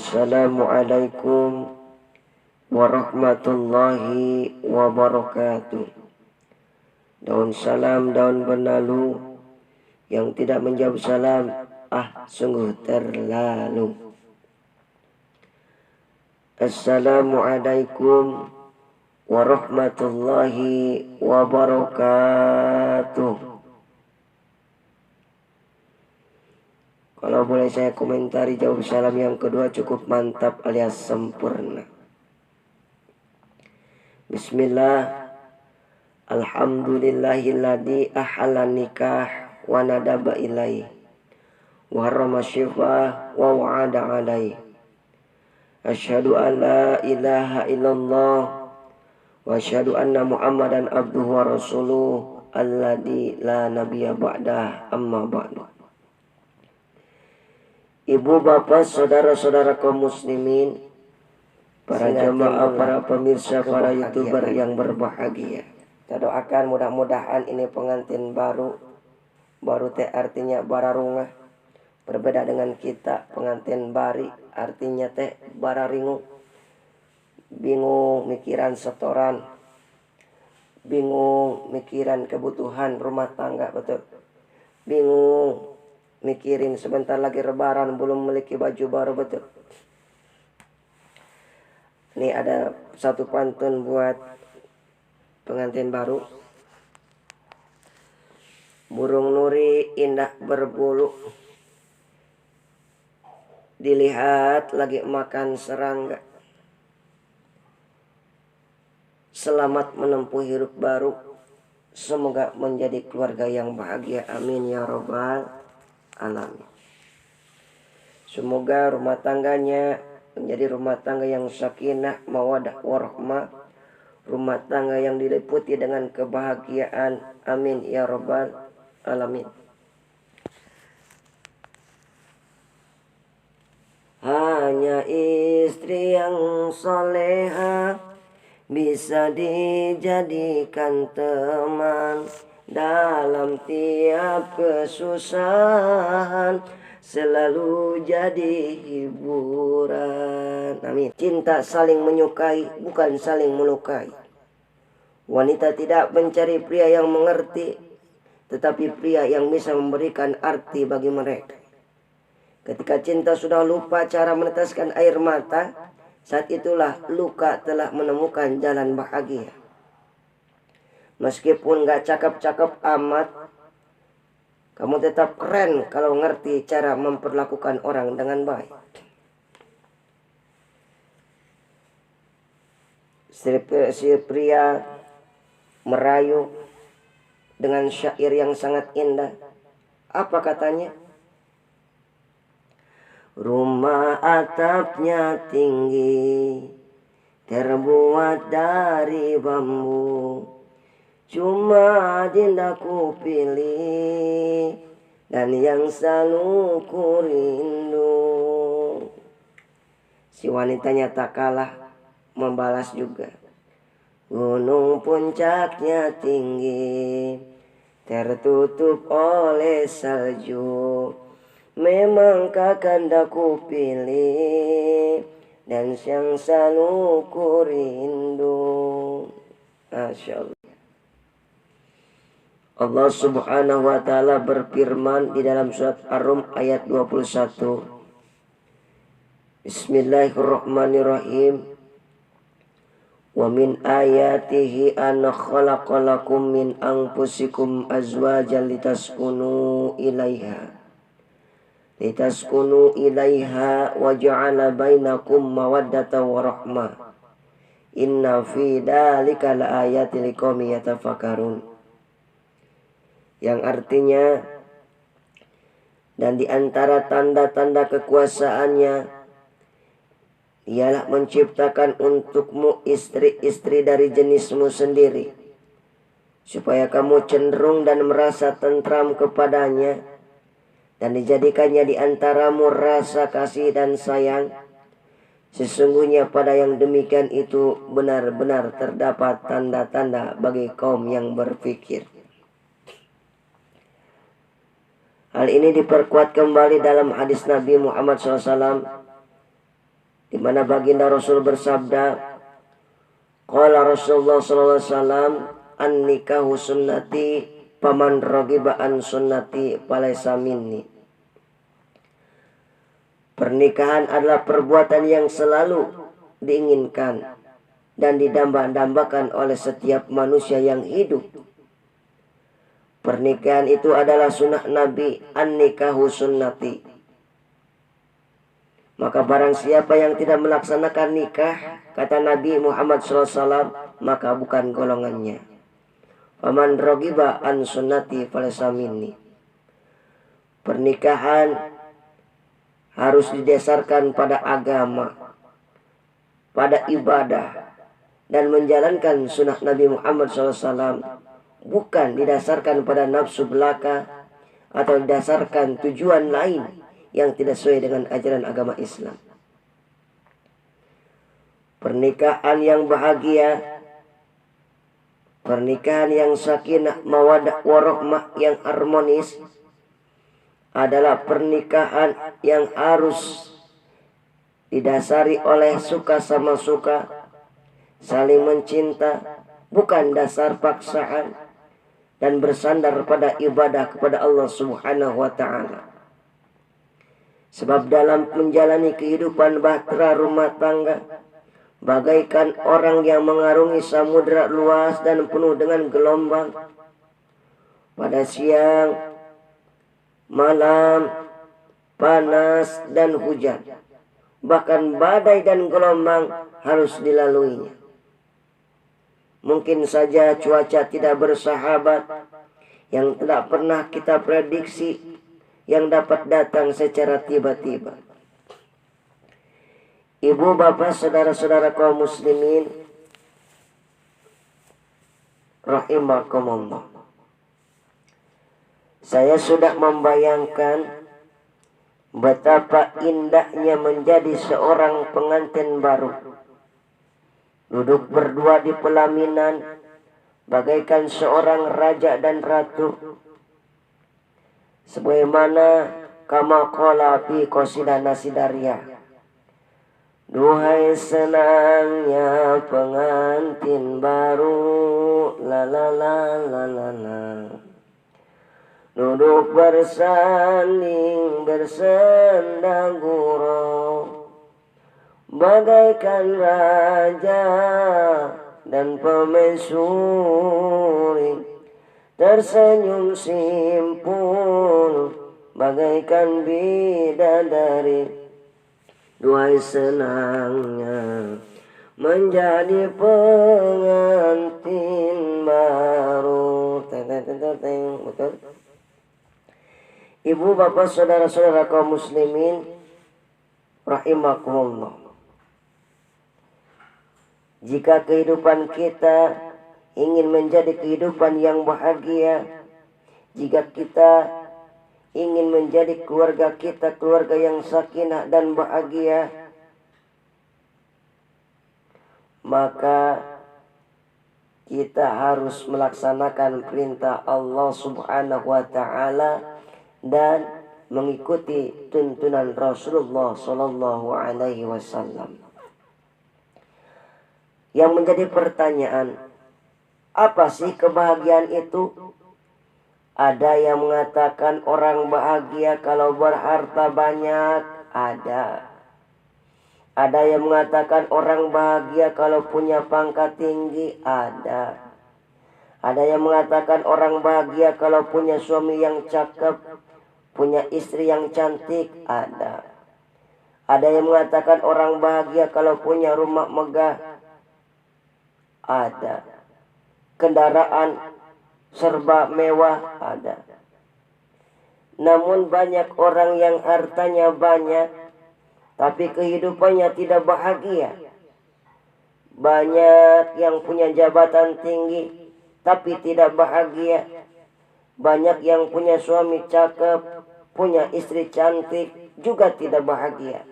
Assalamualaikum warahmatullahi wabarakatuh. Daun salam, daun benalu, yang tidak menjawab salam, sungguh terlalu. Assalamualaikum warahmatullahi wabarakatuh. Kalau boleh saya komentari, jawab salam yang kedua cukup mantap alias sempurna. Bismillah. Alhamdulillahilladzi ahalla nikah wa nadaba ilaih wa harrama syifah wa wa'ada alaih. Asyhadu an la ilaha illallah wa asyhadu anna Muhammadan abduhu wa rasuluh alladzi la nabiyya ba'dah, amma ba'du. Ibu, bapak, saudara-saudara kaum muslimin, para jemaah, para pemirsa, para youtuber yang berbahagia, kita doakan mudah-mudahan ini pengantin baru teh artinya bararungah. Berbeda dengan kita pengantin bari artinya teh bararingu. Bingung mikiran setoran, bingung mikiran kebutuhan rumah tangga, betul. Bingung mikirin sebentar lagi lebaran belum memiliki baju baru, betul. Ini ada satu pantun buat pengantin baru. Burung nuri indah berbulu, dilihat lagi makan serangga. Selamat menempuh hidup baru, semoga menjadi keluarga yang bahagia, amin ya robbal alamin. Semoga rumah tangganya menjadi rumah tangga yang sakinah, mawaddah, warahmah, rumah tangga yang diliputi dengan kebahagiaan, amin ya robbal alamin. Hanya istri yang soleha bisa dijadikan teman dalam tiap kesusahan, selalu jadi hiburan, amin. Cinta saling menyukai, bukan saling melukai. Wanita tidak mencari pria yang mengerti, tetapi pria yang bisa memberikan arti bagi mereka. Ketika cinta sudah lupa cara meneteskan air mata, saat itulah luka telah menemukan jalan bahagia. Meskipun gak cakep-cakep amat, kamu tetap keren kalau ngerti cara memperlakukan orang dengan baik. Si pria merayu dengan syair yang sangat indah. Apa katanya? Rumah atapnya tinggi, terbuat dari bambu, cuma dinda ku pilih dan yang selalu ku rindu. Si wanitanya tak kalah membalas juga. Gunung puncaknya tinggi, tertutup oleh salju, memang kakanda ku pilih dan yang selalu ku rindu. Masya Allah. Allah subhanahu wa ta'ala berfirman di dalam surat Ar-Rum ayat 21. Bismillahirrahmanirrahim. Wa min ayatihi an khalaqalakum min anfusikum azwajan litaskunu ilaiha wa ja'ala bainakum mawaddatan wa rahmah. Inna fi dzalika laayatil liqaumin yatafakkarun. Yang artinya, dan di antara tanda-tanda kekuasaannya ialah menciptakan untukmu istri-istri dari jenismu sendiri, supaya kamu cenderung dan merasa tentram kepadanya, dan dijadikannya di antaramu rasa kasih dan sayang. Sesungguhnya pada yang demikian itu benar-benar terdapat tanda-tanda bagi kaum yang berfikir. Hal ini diperkuat kembali dalam hadis Nabi Muhammad SAW di mana baginda Rasul bersabda, qala Rasulullah sallallahu alaihi wasallam, an-nikahu sunnati paman raghiba an sunnati falaysa minni. Pernikahan adalah perbuatan yang selalu diinginkan dan didamba-dambakan oleh setiap manusia yang hidup. Pernikahan itu adalah sunnah Nabi, an-nikahu sunnati. Maka barang siapa yang tidak melaksanakan nikah, kata Nabi Muhammad SAW, maka bukan golongannya. Faman raghiba an sunnati falaysa minni. Pernikahan harus didasarkan pada agama, pada ibadah, dan menjalankan sunnah Nabi Muhammad SAW, bukan didasarkan pada nafsu belaka atau didasarkan tujuan lain yang tidak sesuai dengan ajaran agama Islam. Pernikahan yang bahagia, pernikahan yang sakinah, mawaddah, warahmah, yang harmonis adalah pernikahan yang harus didasari oleh suka sama suka, saling mencinta, bukan dasar paksaan, dan bersandar pada ibadah kepada Allah Subhanahu wa ta'ala. Sebab dalam menjalani kehidupan bahtera rumah tangga, bagaikan orang yang mengarungi samudera luas dan penuh dengan gelombang. Pada siang, malam, panas dan hujan, bahkan badai dan gelombang harus dilaluinya. Mungkin saja cuaca tidak bersahabat yang tidak pernah kita prediksi, yang dapat datang secara tiba-tiba. Ibu, bapak, saudara-saudara kaum muslimin rahimakumullah, saya sudah membayangkan betapa indahnya menjadi seorang pengantin baru, duduk berdua di pelaminan bagaikan seorang raja dan ratu, sebagaimana kama qala fi qasidah Nasidariyah. Duhai senangnya pengantin baru, la la la la la la, duduk bersanding bersenda gurau, bagaikan raja dan permaisuri, tersenyum simpul bagaikan bidadari. Duhai senangnya menjadi pengantin baru. Betul? Ibu, bapak, saudara-saudara kaum muslimin rahimakumullah, jika kehidupan kita ingin menjadi kehidupan yang bahagia, jika kita ingin menjadi keluarga kita keluarga yang sakinah dan bahagia, maka kita harus melaksanakan perintah Allah Subhanahu wa ta'ala dan mengikuti tuntunan Rasulullah Sallallahu Alaihi Wasallam. Yang menjadi pertanyaan, apa sih kebahagiaan itu? Ada yang mengatakan orang bahagia kalau berharta banyak, ada. Ada yang mengatakan orang bahagia kalau punya pangkat tinggi, ada. Ada yang mengatakan orang bahagia kalau punya suami yang cakep, punya istri yang cantik, ada. Ada yang mengatakan orang bahagia kalau punya rumah megah, ada. Kendaraan serba mewah, ada. Namun banyak orang yang hartanya banyak tapi kehidupannya tidak bahagia. Banyak yang punya jabatan tinggi tapi tidak bahagia. Banyak yang punya suami cakep, punya istri cantik, juga tidak bahagia.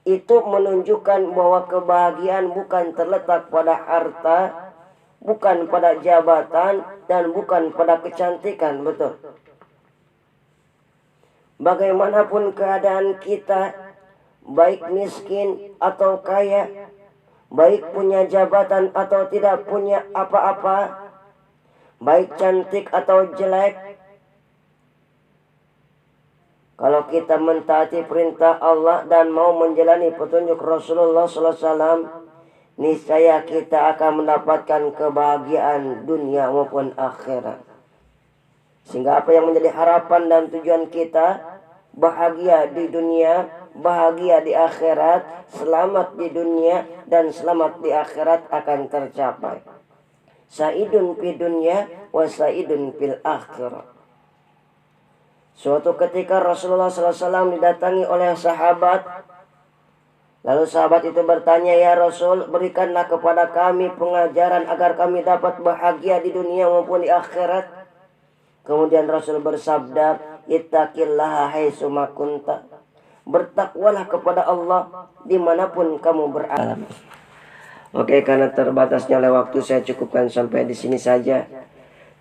Itu menunjukkan bahwa kebahagiaan bukan terletak pada harta, bukan pada jabatan, dan bukan pada kecantikan. Betul. Bagaimanapun keadaan kita, baik miskin atau kaya, baik punya jabatan atau tidak punya apa-apa, baik cantik atau jelek, kalau kita mentaati perintah Allah dan mau menjalani petunjuk Rasulullah SAW, niscaya kita akan mendapatkan kebahagiaan dunia maupun akhirat. Sehingga apa yang menjadi harapan dan tujuan kita, bahagia di dunia, bahagia di akhirat, selamat di dunia dan selamat di akhirat akan tercapai. Sa'idun fi dunya wa sa'idun fil akhirat. Suatu ketika Rasulullah SAW didatangi oleh sahabat. Lalu sahabat itu bertanya, "Ya Rasul, berikanlah kepada kami pengajaran agar kami dapat bahagia di dunia maupun di akhirat." Kemudian Rasul bersabda, "Ittaqillaha haitsu ma kunta." Bertakwalah kepada Allah dimanapun kamu berada. Oke, karena terbatasnya oleh waktu, saya cukupkan sampai di sini saja.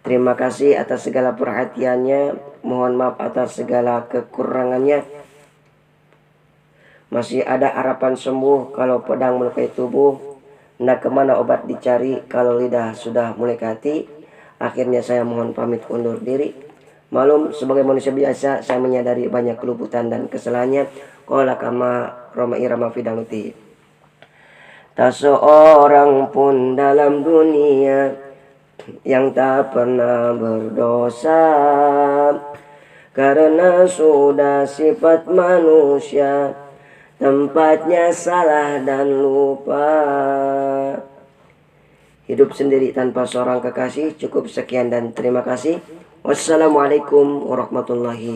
Terima kasih atas segala perhatiannya. Mohon maaf atas segala kekurangannya. Masih ada harapan sembuh kalau pedang melukai tubuh. Nah, kemana obat dicari kalau lidah sudah mulai hati? Akhirnya saya mohon pamit undur diri. Malum, sebagai manusia biasa, saya menyadari banyak keluputan dan kesalahannya. Qala kama Roma Irama Fidanuti. Tak seorang pun dalam dunia yang tak pernah berdosa, karena sudah sifat manusia, tempatnya salah dan lupa. Hidup sendiri tanpa seorang kekasih. Cukup sekian dan terima kasih. Wassalamualaikum warahmatullahi